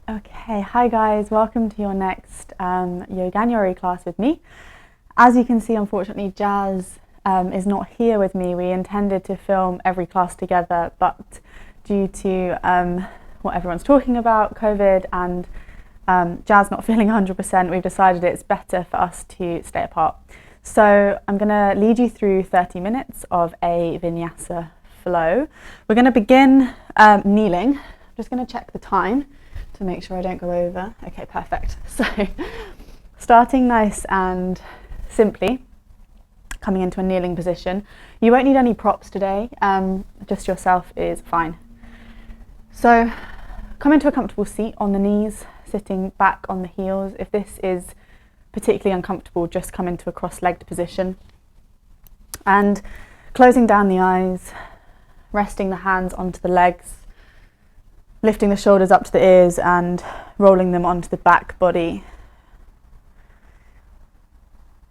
Okay, hi guys, welcome to your next Yoganuary class with me. As you can see, unfortunately, Jazz is not here with me. We intended to film every class together, but due to what everyone's talking about, COVID, and Jazz not feeling 100%, we've decided it's better for us to stay apart. So I'm going to lead you through 30 minutes of a Vinyasa Flow. We're going to begin kneeling. I'm just going to check the time to make sure I don't go over. Okay, perfect. So starting nice and simply, coming into a kneeling position. You won't need any props today, just yourself is fine. So come into a comfortable seat on the knees, sitting back on the heels. If this is particularly uncomfortable, just come into a cross-legged position. And closing down the eyes, resting the hands onto the legs, lifting the shoulders up to the ears and rolling them onto the back body.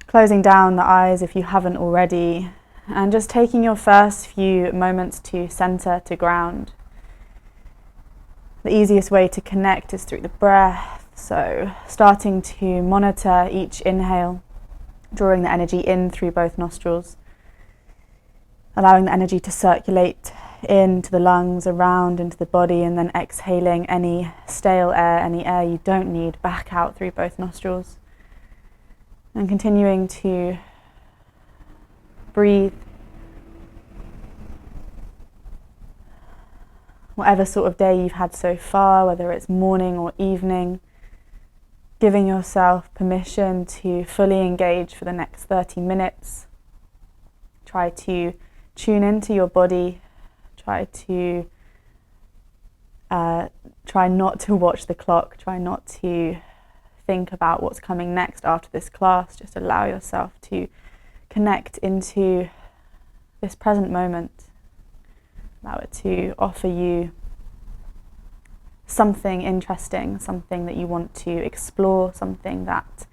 Closing down the eyes if you haven't already, and just taking your first few moments to center, to ground. The easiest way to connect is through the breath, so starting to monitor each inhale, drawing the energy in through both nostrils, allowing the energy to circulate into the lungs, around into the body, and then exhaling any stale air, any air you don't need, back out through both nostrils. And continuing to breathe. Whatever sort of day you've had so far, whether it's morning or evening, giving yourself permission to fully engage for the next 30 minutes. Try to tune into your body. Try not to watch the clock. Try not to think about what's coming next after this class. Just allow yourself to connect into this present moment. Allow it to offer you something interesting, something that you want to explore, something that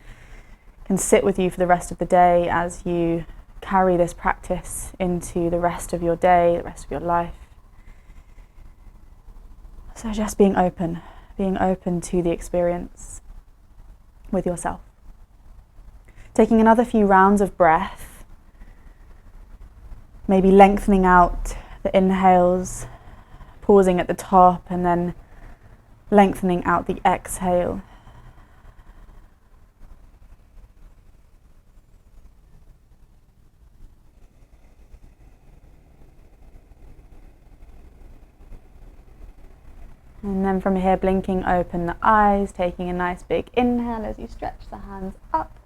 can sit with you for the rest of the day as you carry this practice into the rest of your day, the rest of your life. So just being open to the experience with yourself. Taking another few rounds of breath, maybe lengthening out the inhales, pausing at the top and then lengthening out the exhale. And then from here, blinking open the eyes, taking a nice big inhale as you stretch the hands up.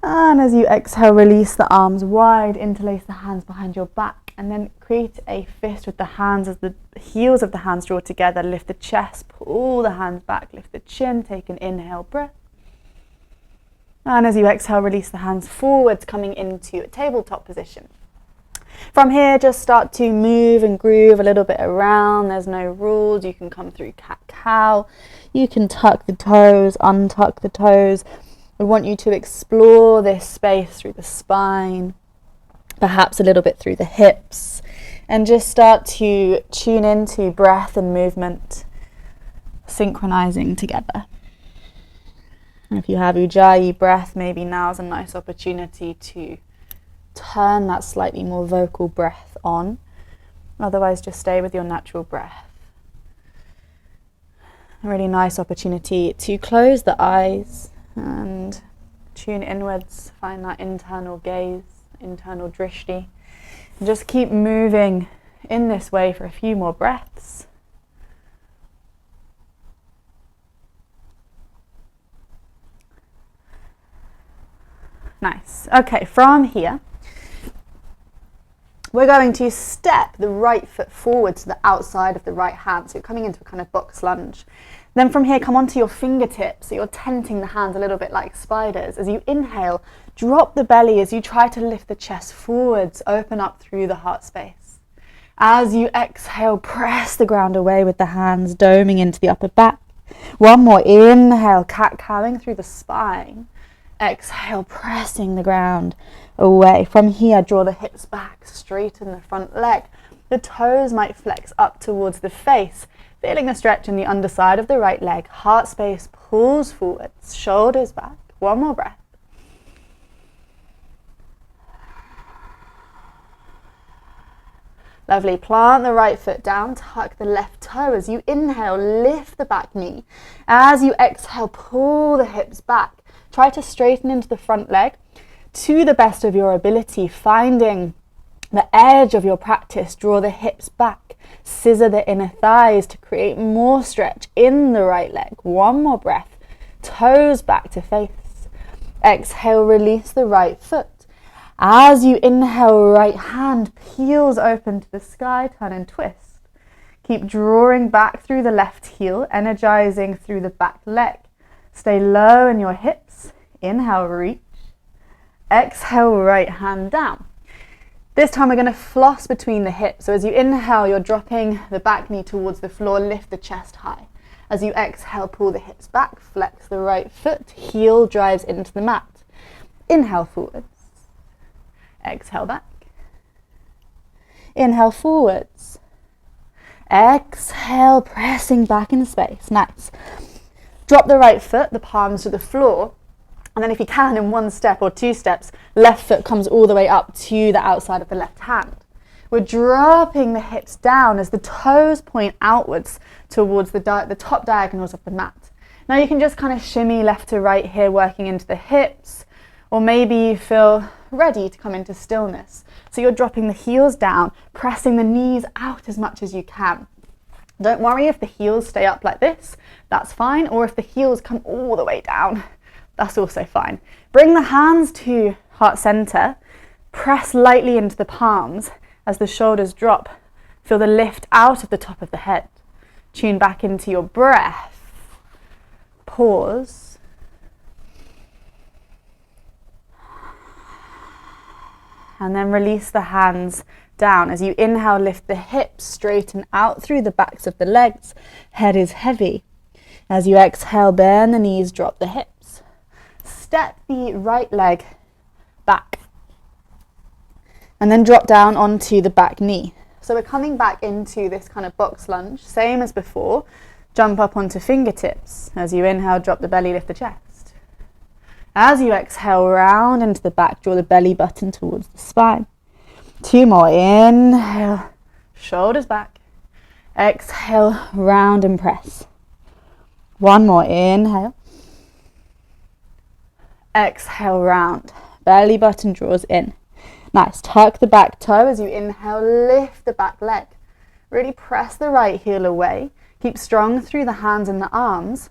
And as you exhale, release the arms wide, interlace the hands behind your back, and then create a fist with the hands as the heels of the hands draw together. Lift the chest, pull the hands back, lift the chin, take an inhale breath. And as you exhale, release the hands forwards, coming into a tabletop position. From here, just start to move and groove a little bit around. There's no rules. You can come through cat-cow. You can tuck the toes, untuck the toes. We want you to explore this space through the spine, perhaps a little bit through the hips, and just start to tune into breath and movement, synchronizing together. And if you have Ujjayi breath, maybe now's a nice opportunity to turn that slightly more vocal breath on. Otherwise, just stay with your natural breath. A really nice opportunity to close the eyes and tune inwards, find that internal gaze, internal drishti. And just keep moving in this way for a few more breaths. Nice. Okay, from here, we're going to step the right foot forward to the outside of the right hand. So you're coming into a kind of box lunge. Then from here, come onto your fingertips. So you're tenting the hands a little bit like spiders. As you inhale, drop the belly as you try to lift the chest forwards, open up through the heart space. As you exhale, press the ground away with the hands, doming into the upper back. One more inhale, cat-cowing through the spine. Exhale, pressing the ground away. From here, draw the hips back, straighten the front leg. The toes might flex up towards the face. Feeling the stretch in the underside of the right leg. Heart space pulls forwards, shoulders back. One more breath. Lovely. Plant the right foot down, tuck the left toe. As you inhale, lift the back knee. As you exhale, pull the hips back. Try to straighten into the front leg to the best of your ability, finding the edge of your practice. Draw the hips back. Scissor the inner thighs to create more stretch in the right leg. One more breath. Toes back to face. Exhale, release the right foot. As you inhale, right hand peels open to the sky, turn and twist. Keep drawing back through the left heel, energizing through the back leg. Stay low in your hips. Inhale, reach. Exhale, right hand down. This time we're going to floss between the hips. So as you inhale, you're dropping the back knee towards the floor, lift the chest high. As you exhale, pull the hips back, flex the right foot, heel drives into the mat. Inhale forwards. Exhale back. Inhale forwards. Exhale, pressing back in space. Nice. Drop the right foot, the palms to the floor. And then if you can, in one step or two steps, left foot comes all the way up to the outside of the left hand. We're dropping the hips down as the toes point outwards towards the top diagonals of the mat. Now you can just kind of shimmy left to right here, working into the hips, or maybe you feel ready to come into stillness. So you're dropping the heels down, pressing the knees out as much as you can. Don't worry if the heels stay up like this, that's fine, or if the heels come all the way down, that's also fine. Bring the hands to heart center, press lightly into the palms as the shoulders drop. Feel the lift out of the top of the head. Tune back into your breath. Pause. And then release the hands down. As you inhale, lift the hips, straighten out through the backs of the legs. Head is heavy. As you exhale, bend the knees, drop the hips. Step the right leg back. And then drop down onto the back knee. So we're coming back into this kind of box lunge, same as before. Jump up onto fingertips. As you inhale, drop the belly, lift the chest. As you exhale, round into the back, draw the belly button towards the spine. Two more. Inhale, shoulders back. Exhale, round and press. One more. Inhale. Exhale, round. Belly button draws in. Nice. Tuck the back toe as you inhale, lift the back leg. Really press the right heel away. Keep strong through the hands and the arms.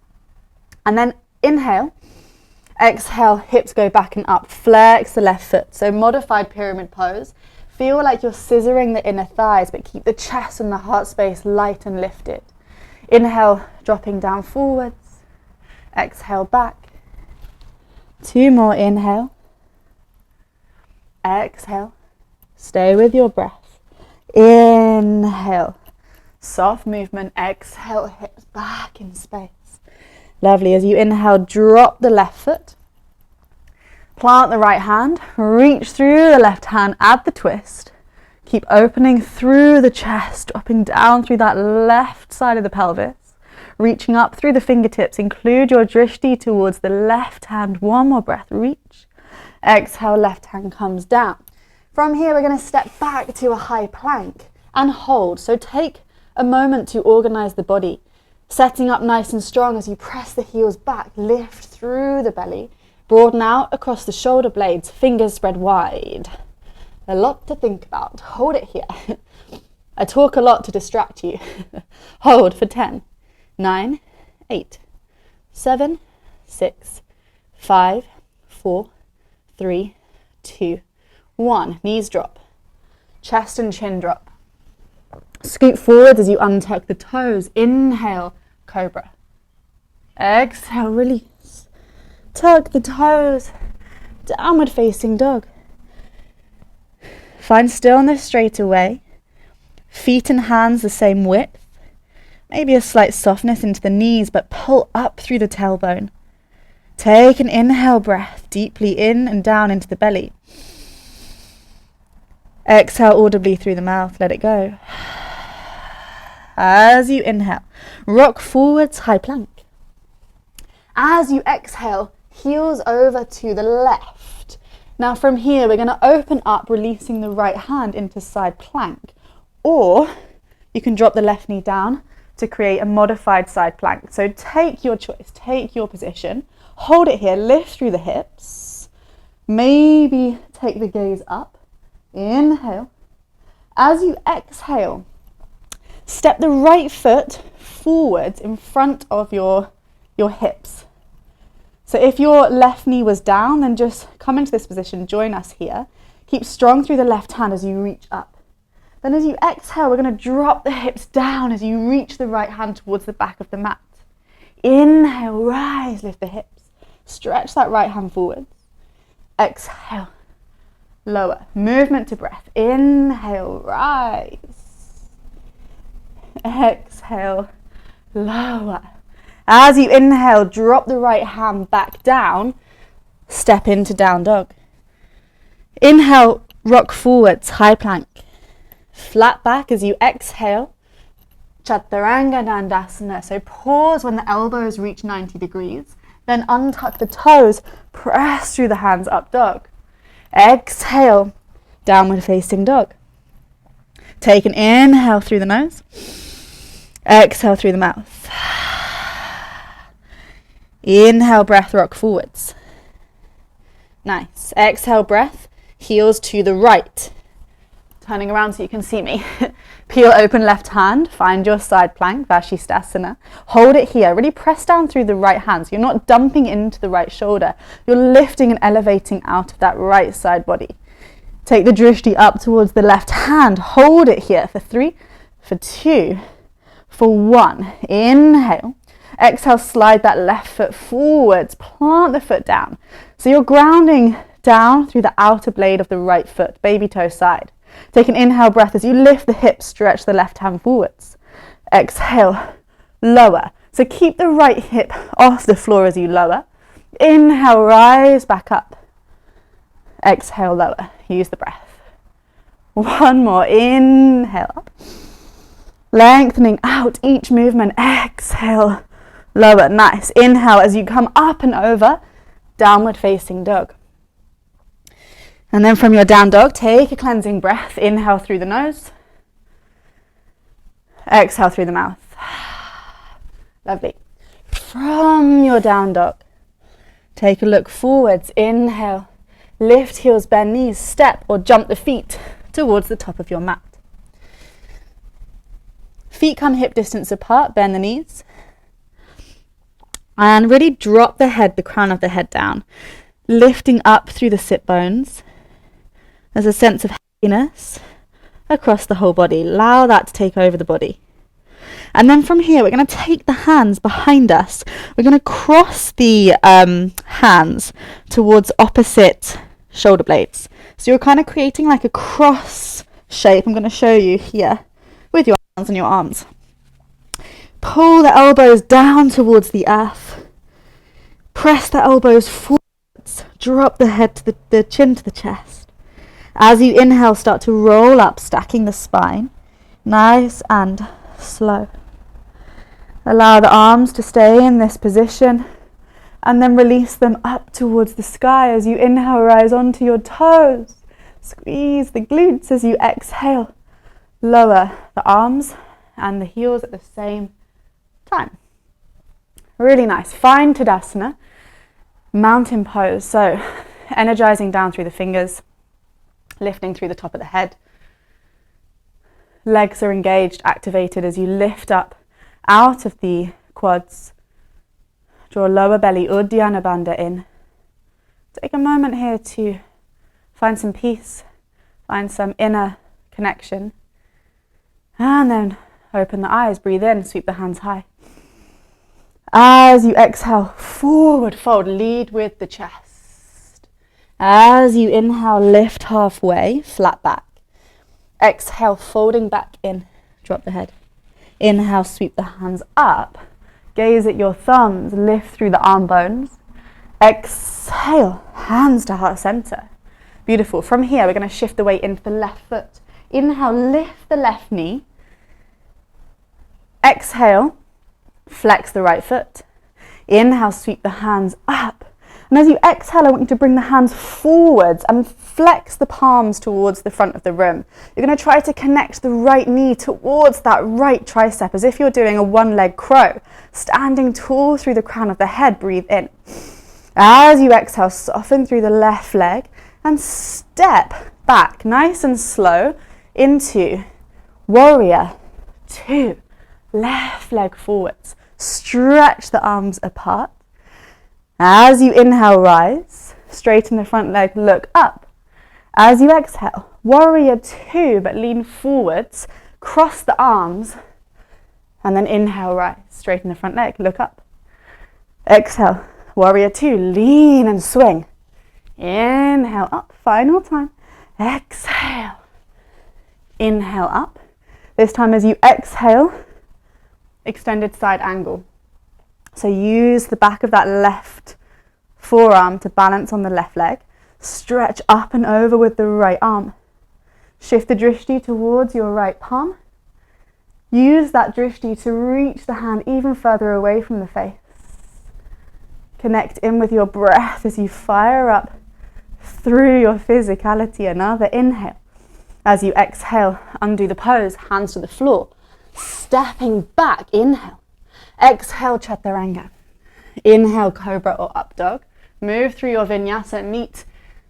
And then inhale. Exhale, hips go back and up. Flex the left foot. So modified pyramid pose. Feel like you're scissoring the inner thighs, but keep the chest and the heart space light and lifted. Inhale, dropping down forwards. Exhale, back. Two more. Inhale. Exhale. Stay with your breath. Inhale. Soft movement. Exhale, hips back in space. Lovely. As you inhale, drop the left foot. Plant the right hand. Reach through the left hand. Add the twist. Keep opening through the chest, dropping down through that left side of the pelvis. Reaching up through the fingertips. Include your drishti towards the left hand. One more breath. Reach. Exhale, left hand comes down. From here, we're going to step back to a high plank and hold. So take a moment to organize the body. Setting up nice and strong as you press the heels back, lift through the belly, broaden out across the shoulder blades, fingers spread wide. A lot to think about. Hold it here. I talk a lot to distract you. Hold for 10, 9, 8, 7, 6, 5, 4, 3, 2, 1. Knees drop. Chest and chin drop. Scoot forward as you untuck the toes. Inhale, cobra. Exhale, release. Tuck the toes. Downward facing dog. Find stillness straight away. Feet and hands the same width. Maybe a slight softness into the knees, but pull up through the tailbone. Take an inhale breath deeply in and down into the belly. Exhale audibly through the mouth. Let it go. As you inhale, rock forwards, high plank. As you exhale, heels over to the left. Now from here, we're going to open up, releasing the right hand into side plank. Or you can drop the left knee down to create a modified side plank. So take your choice, take your position. Hold it here, lift through the hips. Maybe take the gaze up. Inhale. As you exhale, step the right foot forwards in front of your hips. So if your left knee was down, then just come into this position, join us here. Keep strong through the left hand as you reach up. Then as you exhale, we're going to drop the hips down as you reach the right hand towards the back of the mat. Inhale, rise, lift the hips. Stretch that right hand forwards. Exhale, lower. Movement to breath. Inhale, rise. Exhale, lower. As you inhale, drop the right hand back down, step into down dog. Inhale, rock forwards, high plank. Flat back as you exhale, Chaturanga Dandasana. So pause when the elbows reach 90 degrees, then untuck the toes, press through the hands, up dog. Exhale, downward facing dog. Take an inhale through the nose, exhale through the mouth. Inhale, breath, rock forwards. Nice. Exhale, breath, heels to the right. Turning around so you can see me. Peel open left hand, find your side plank, Vashisthasana. Hold it here, really press down through the right hand. So you're not dumping into the right shoulder. You're lifting and elevating out of that right side body. Take the drishti up towards the left hand. Hold it here for 3, for 2, for 1. Inhale. Exhale, slide that left foot forwards, plant the foot down. So you're grounding down through the outer blade of the right foot, baby toe side. Take an inhale breath as you lift the hips, stretch the left hand forwards. Exhale, lower. So keep the right hip off the floor as you lower. Inhale, rise back up. Exhale, lower. Use the breath. One more, inhale up. Lengthening out each movement, exhale. Lower, nice. Inhale as you come up and over, downward facing dog. And then from your down dog, take a cleansing breath. Inhale through the nose. Exhale through the mouth. Lovely. From your down dog, take a look forwards. Inhale. Lift heels, bend knees, step or jump the feet towards the top of your mat. Feet come hip distance apart, bend the knees. And really drop the head, the crown of the head down, lifting up through the sit bones. There's a sense of heaviness across the whole body. Allow that to take over the body. And then from here, we're going to take the hands behind us. We're going to cross the hands towards opposite shoulder blades. So you're kind of creating like a cross shape. I'm going to show you here with your hands and your arms. Pull the elbows down towards the earth. Press the elbows forwards. Drop the head to the chin to the chest. As you inhale, start to roll up, stacking the spine. Nice and slow. Allow the arms to stay in this position and then release them up towards the sky. As you inhale, rise onto your toes. Squeeze the glutes as you exhale. Lower the arms and the heels at the same time. Really nice. Find Tadasana, mountain pose. So energizing down through the fingers, lifting through the top of the head. Legs are engaged, activated as you lift up out of the quads. Draw lower belly, Uddiyana Bandha in. Take a moment here to find some peace, find some inner connection. And then open the eyes, breathe in, sweep the hands high. As you exhale, forward fold, lead with the chest. As you inhale, lift halfway, flat back. Exhale, folding back in, drop the head. Inhale, sweep the hands up. Gaze at your thumbs, lift through the arm bones. Exhale, hands to heart center. Beautiful. From here, we're going to shift the weight into the left foot. Inhale, lift the left knee. Exhale, flex the right foot. Inhale, sweep the hands up. And as you exhale, I want you to bring the hands forwards and flex the palms towards the front of the room. You're going to try to connect the right knee towards that right tricep as if you're doing a one-leg crow. Standing tall through the crown of the head, breathe in. As you exhale, soften through the left leg and step back nice and slow into warrior two. Left leg forwards. Stretch the arms apart. As you inhale, rise, straighten the front leg, look up. As you exhale, warrior two, but lean forwards, cross the arms, and then inhale, rise, straighten the front leg, look up. Exhale, warrior two, lean and swing. Inhale up, final time. Exhale, inhale up. This time as you exhale, extended side angle. So use the back of that left forearm to balance on the left leg. Stretch up and over with the right arm. Shift the drishti towards your right palm. Use that drishti to reach the hand even further away from the face. Connect in with your breath as you fire up through your physicality. Another inhale. As you exhale, undo the pose, hands to the floor. Stepping back, inhale. Exhale, chaturanga. Inhale, cobra or up dog. Move through your vinyasa, meet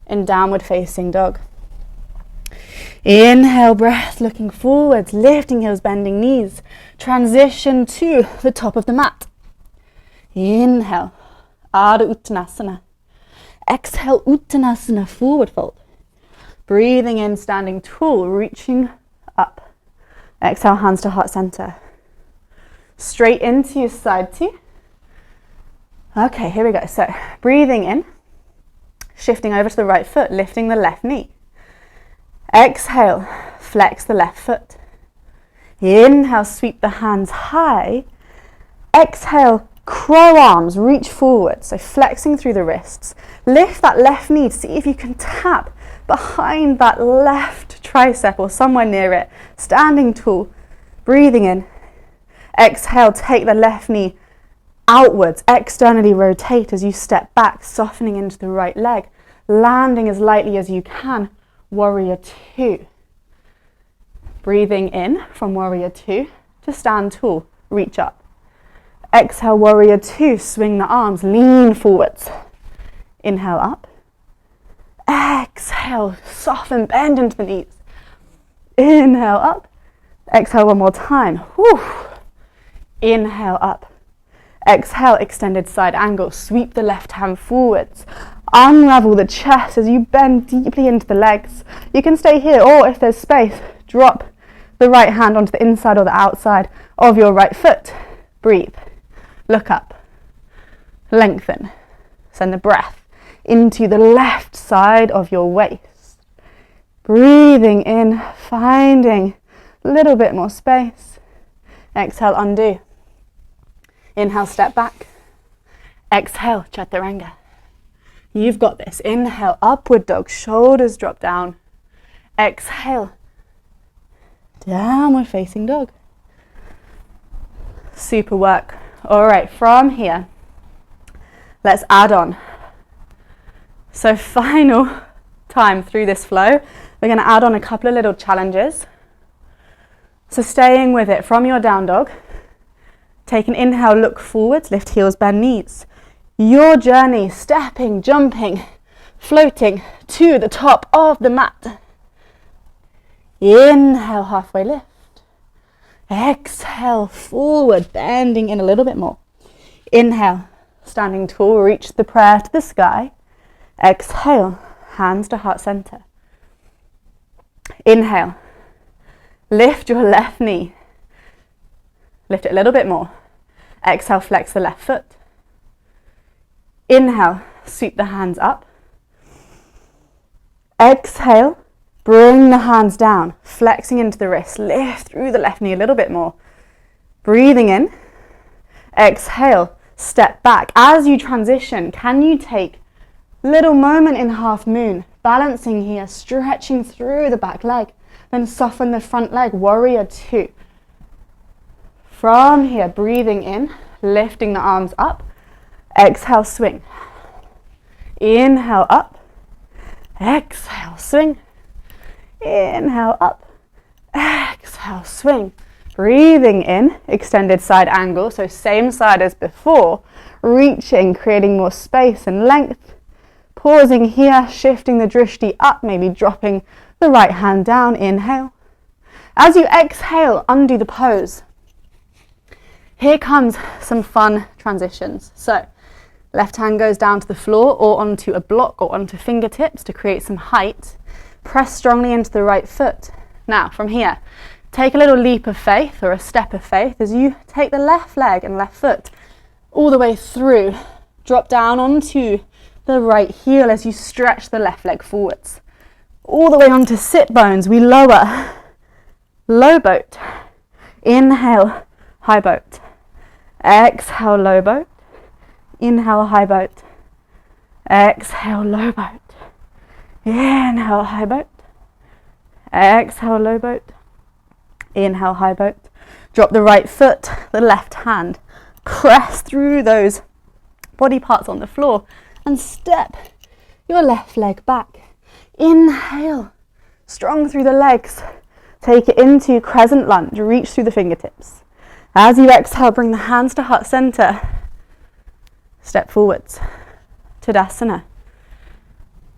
in downward facing dog. Inhale, breath, looking forwards, lifting heels, bending knees. Transition to the top of the mat. Inhale, Ardha Uttanasana. Exhale, Uttanasana, forward fold. Breathing in, standing tall, reaching up. Exhale, hands to heart center. Straight into your side two. Okay, here we go. So breathing in, shifting over to the right foot, lifting the left knee. Exhale, flex the left foot. Inhale, sweep the hands high. Exhale, crow arms, reach forward. So flexing through the wrists. Lift that left knee to see if you can tap behind that left tricep or somewhere near it. Standing tall, breathing in. Exhale, take the left knee outwards, externally rotate as you step back, softening into the right leg, landing as lightly as you can, warrior two. Breathing in from warrior two to stand tall, reach up. Exhale, warrior two, swing the arms, lean forwards. Inhale up. Exhale, soften, bend into the knees. Inhale up. Exhale one more time. Whew. Inhale up. Exhale, extended side angle. Sweep the left hand forwards. Unravel the chest as you bend deeply into the legs. You can stay here, or if there's space, drop the right hand onto the inside or the outside of your right foot. Breathe. Look up. Lengthen. Send the breath into the left side of your waist. Breathing in, finding a little bit more space. Exhale, undo. Inhale, step back. Exhale, chaturanga. You've got this. Inhale, upward dog, shoulders drop down. Exhale, downward facing dog. Super work. All right, from here, let's add on. So final time through this flow, we're going to add on a couple of little challenges. So staying with it from your down dog, take an inhale, look forwards, lift heels, bend knees. Your journey, stepping, jumping, floating to the top of the mat. Inhale, halfway lift. Exhale, forward, bending in a little bit more. Inhale, standing tall, reach the prayer to the sky. Exhale, hands to heart center. Inhale, lift your left knee. Lift it a little bit more. Exhale, flex the left foot. Inhale, sweep the hands up. Exhale, bring the hands down, flexing into the wrist. Lift through the left knee a little bit more. Breathing in. Exhale, step back. As you transition, can you take a little moment in half moon, balancing here, stretching through the back leg, then soften the front leg, warrior two. From here, breathing in, lifting the arms up. Exhale, swing. Inhale, up. Exhale, swing. Inhale, up. Exhale, swing. Breathing in, extended side angle, so same side as before. Reaching, creating more space and length. Pausing here, shifting the drishti up, maybe dropping the right hand down. Inhale. As you exhale, undo the pose. Here comes some fun transitions. So, left hand goes down to the floor or onto a block or onto fingertips to create some height. Press strongly into the right foot. Now, from here, take a little leap of faith or a step of faith as you take the left leg and left foot all the way through. Drop down onto the right heel as you stretch the left leg forwards. All the way onto sit bones, we lower. Low boat. Inhale, high boat. Exhale, low boat. Inhale, high boat. Exhale, low boat. Inhale, high boat. Exhale, low boat. Inhale, high boat. Drop the right foot, the left hand. Press through those body parts on the floor and step your left leg back. Inhale, strong through the legs. Take it into Crescent Lunge. Reach through the fingertips. As you exhale, bring the hands to heart center. Step forwards. Tadasana.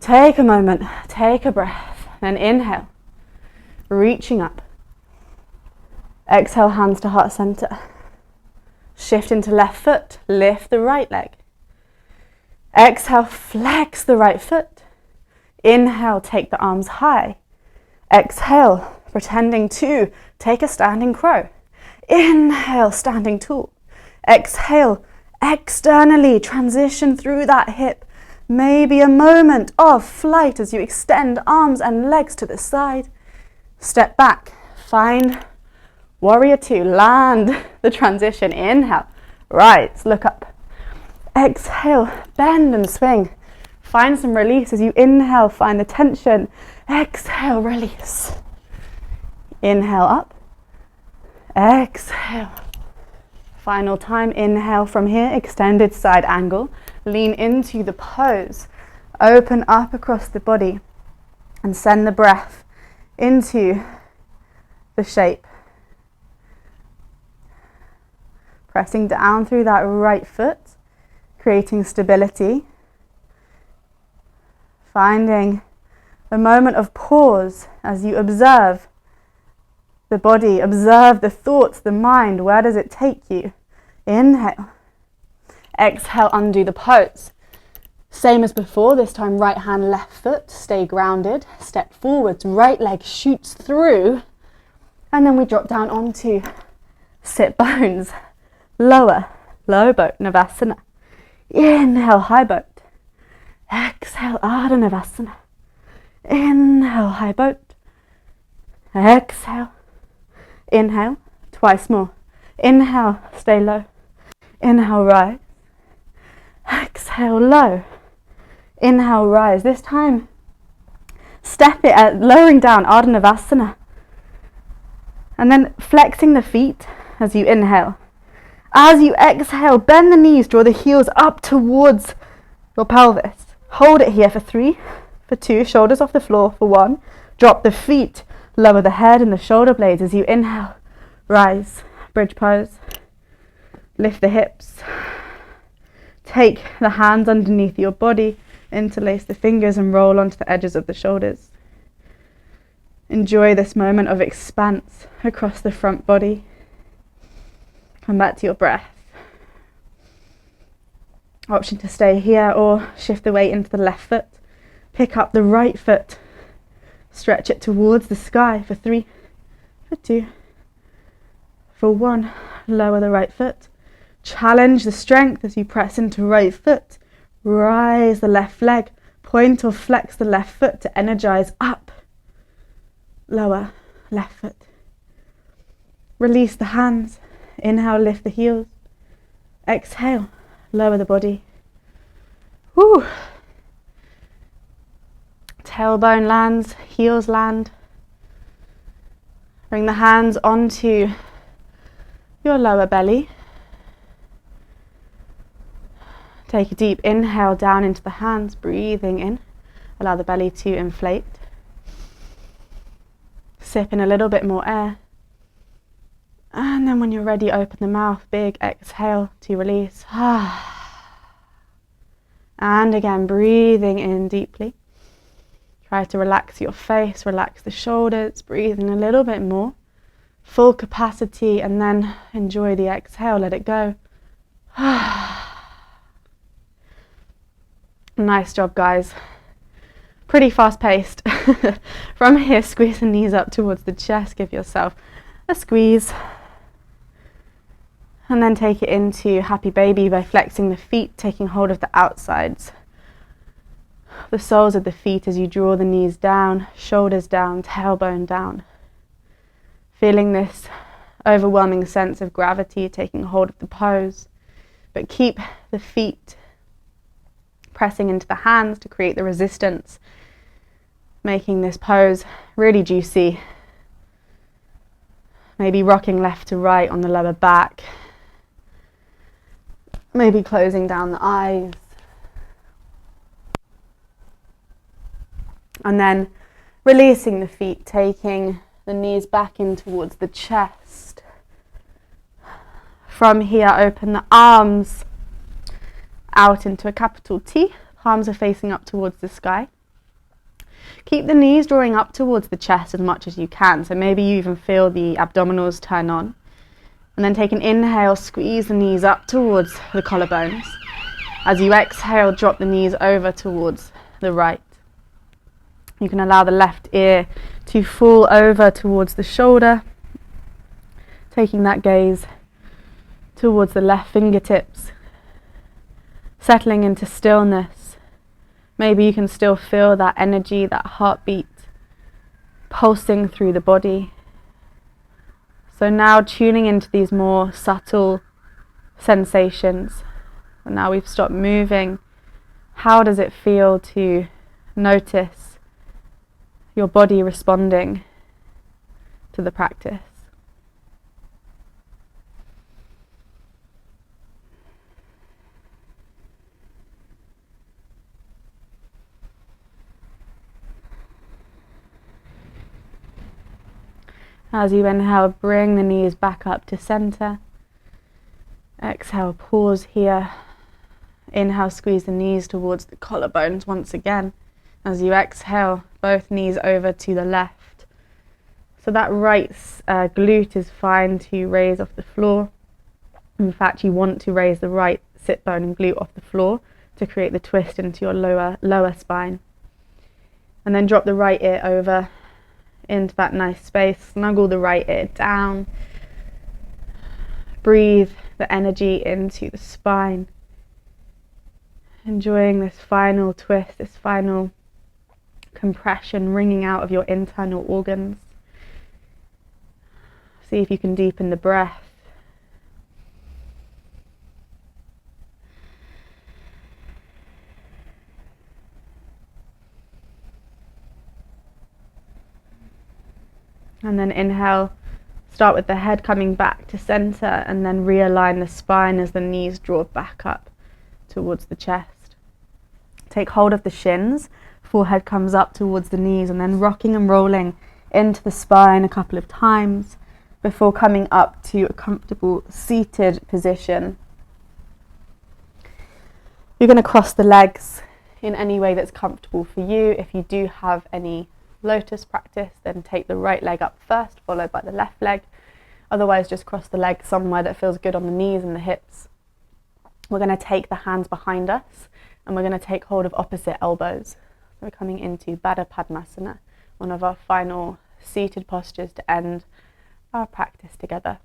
Take a moment, take a breath, then inhale. Reaching up. Exhale, hands to heart center. Shift into left foot, lift the right leg. Exhale, flex the right foot. Inhale, take the arms high. Exhale, pretending to take a standing crow. Inhale, standing tall. Exhale, externally transition through that hip. Maybe a moment of flight as you extend arms and legs to the side. Step back, find warrior two, land the transition. Inhale, rise, look up. Exhale, bend and swing. Find some release as you inhale, find the tension. Exhale, release. Inhale up. Exhale. Final time, inhale from here, extended side angle. Lean into the pose. Open up across the body and send the breath into the shape. Pressing down through that right foot, creating stability. Finding a moment of pause as you observe the body, observe the thoughts, the mind. Where does it take you? Inhale. Exhale, undo the pose. Same as before, this time right hand, left foot. Stay grounded. Step forwards, right leg shoots through. And then we drop down onto sit bones. Lower, low boat, Navasana. Inhale, high boat. Exhale, Ardha Navasana. Inhale, high boat. Exhale. Inhale, twice more. Inhale, stay low. Inhale, rise. Exhale, low. Inhale, rise. This time, step it at lowering down, Ardha Navasana. And then flexing the feet as you inhale. As you exhale, bend the knees, draw the heels up towards your pelvis. Hold it here for 3, for 2, shoulders off the floor for 1. Drop the feet, lower the head and the shoulder blades as you inhale. Rise, bridge pose. Lift the hips. Take the hands underneath your body, interlace the fingers and roll onto the edges of the shoulders. Enjoy this moment of expanse across the front body. Come back to your breath. Option to stay here or shift the weight into the left foot. Pick up the right foot. Stretch it towards the sky for 3, for 2, for 1. Lower the right foot. Challenge the strength as you press into right foot. Rise the left leg. Point or flex the left foot to energize up. Lower left foot. Release the hands. Inhale, lift the heels. Exhale, lower the body. Woo. Tailbone lands, heels land. Bring the hands onto your lower belly. Take a deep inhale down into the hands, breathing in. Allow the belly to inflate. Sip in a little bit more air. And then when you're ready, open the mouth, big exhale to release. And again, breathing in deeply. Try to relax your face, relax the shoulders, breathe in a little bit more. Full capacity, and then enjoy the exhale, let it go. Nice job, guys. Pretty fast paced. From here, squeeze the knees up towards the chest, give yourself a squeeze. And then take it into happy baby by flexing the feet, taking hold of the outsides. The soles of the feet as you draw the knees down, shoulders down, tailbone down. Feeling this overwhelming sense of gravity taking hold of the pose. But keep the feet pressing into the hands to create the resistance, making this pose really juicy. Maybe rocking left to right on the lower back. Maybe closing down the eyes. And then releasing the feet, taking the knees back in towards the chest. From here, open the arms out into a capital T. Palms are facing up towards the sky. Keep the knees drawing up towards the chest as much as you can. So maybe you even feel the abdominals turn on. And then take an inhale, squeeze the knees up towards the collarbones. As you exhale, drop the knees over towards the right. You can allow the left ear to fall over towards the shoulder, taking that gaze towards the left fingertips, settling into stillness. Maybe you can still feel that energy, that heartbeat pulsing through the body. So now tuning into these more subtle sensations. And now we've stopped moving. How does it feel to notice your body responding to the practice? As you inhale, bring the knees back up to center. Exhale, pause here. Inhale, squeeze the knees towards the collarbones once again. As you exhale, both knees over to the left. So that right glute is fine to raise off the floor. In fact, you want to raise the right sit bone and glute off the floor to create the twist into your lower spine. And then drop the right ear over into that nice space. Snuggle the right ear down. Breathe the energy into the spine. Enjoying this final twist, this final compression, wringing out of your internal organs. See if you can deepen the breath. And then inhale, start with the head coming back to center, and then realign the spine as the knees draw back up towards the chest. Take hold of the shins, forehead comes up towards the knees, and then rocking and rolling into the spine a couple of times before coming up to a comfortable seated position. You're going to cross the legs in any way that's comfortable for you. If you do have any lotus practice, then take the right leg up first, followed by the left leg. Otherwise, just cross the legs somewhere that feels good on the knees and the hips. We're going to take the hands behind us, and we're going to take hold of opposite elbows. So we're coming into Bada Padmasana, one of our final seated postures to end our practice together.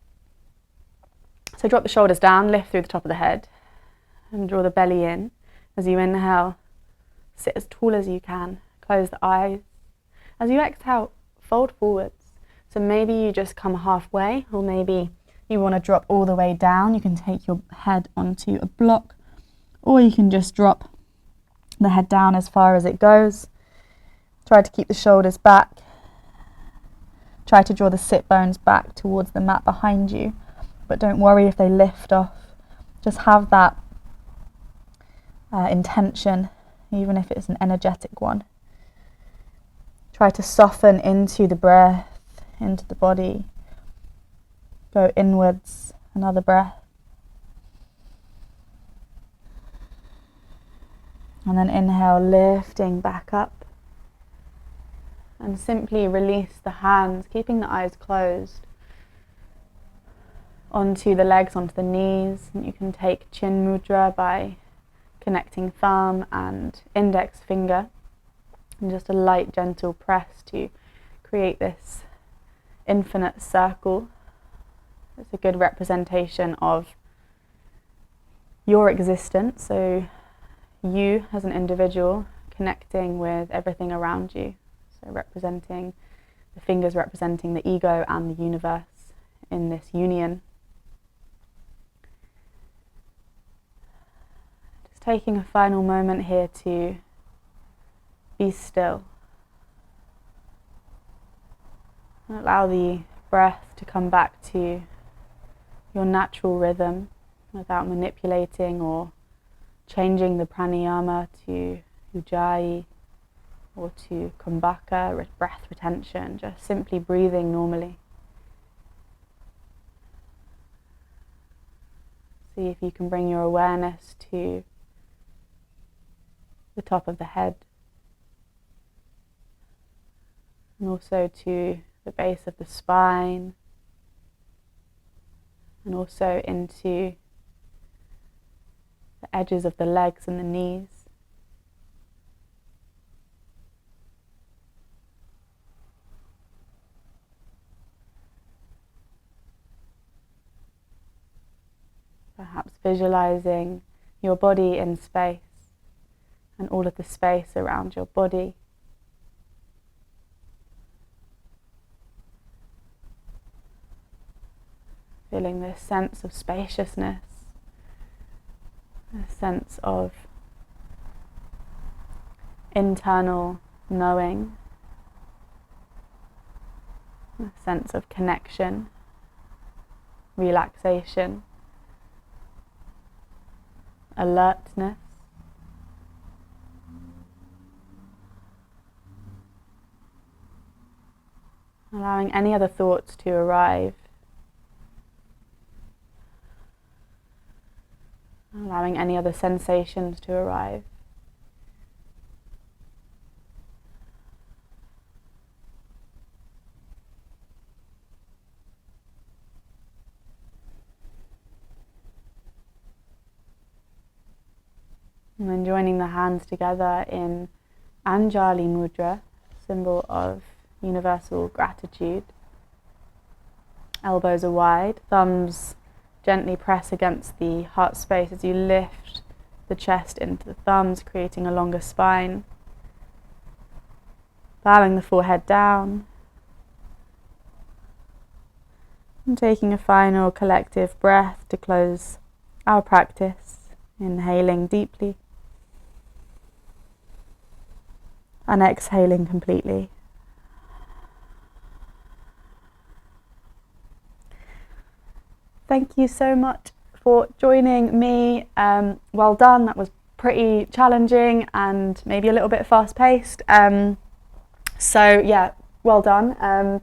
So drop the shoulders down, lift through the top of the head, and draw the belly in. As you inhale, sit as tall as you can. Close the eyes. As you exhale, fold forwards. So maybe you just come halfway, or maybe you want to drop all the way down. You can take your head onto a block, or you can just drop the head down as far as it goes. Try to keep the shoulders back. Try to draw the sit bones back towards the mat behind you. but don't worry if they lift off. Just have that intention, even if it's an energetic one. Try to soften into the breath, into the body. Go inwards, another breath. And then inhale, lifting back up. And simply release the hands, keeping the eyes closed, onto the legs, onto the knees. And you can take chin mudra by connecting thumb and index finger. And just a light, gentle press to create this infinite circle. It's a good representation of your existence. So you as an individual connecting with everything around you. So representing, the fingers representing the ego and the universe in this union. Just taking a final moment here to be still. And allow the breath to come back to your natural rhythm without manipulating or changing the pranayama to ujjayi or to kumbhaka, breath retention, just simply breathing normally. See if you can bring your awareness to the top of the head and also to the base of the spine and also into the edges of the legs and the knees. Perhaps visualizing your body in space and all of the space around your body. Feeling this sense of spaciousness, a sense of internal knowing, a sense of connection, relaxation, alertness. Allowing any other thoughts to arrive. Allowing any other sensations to arrive. And then joining the hands together in Anjali Mudra, symbol of universal gratitude. Elbows are wide, thumbs gently press against the heart space as you lift the chest into the thumbs, creating a longer spine. Bowing the forehead down. And taking a final collective breath to close our practice. Inhaling deeply. And exhaling completely. Thank you so much for joining me. Well done. That was pretty challenging and maybe a little bit fast-paced. So yeah, well done.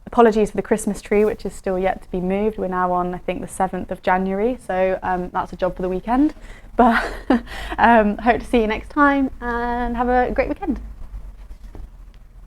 Apologies for the Christmas tree, which is still yet to be moved. We're now on, I think, the 7th of January, so that's a job for the weekend. But hope to see you next time and have a great weekend.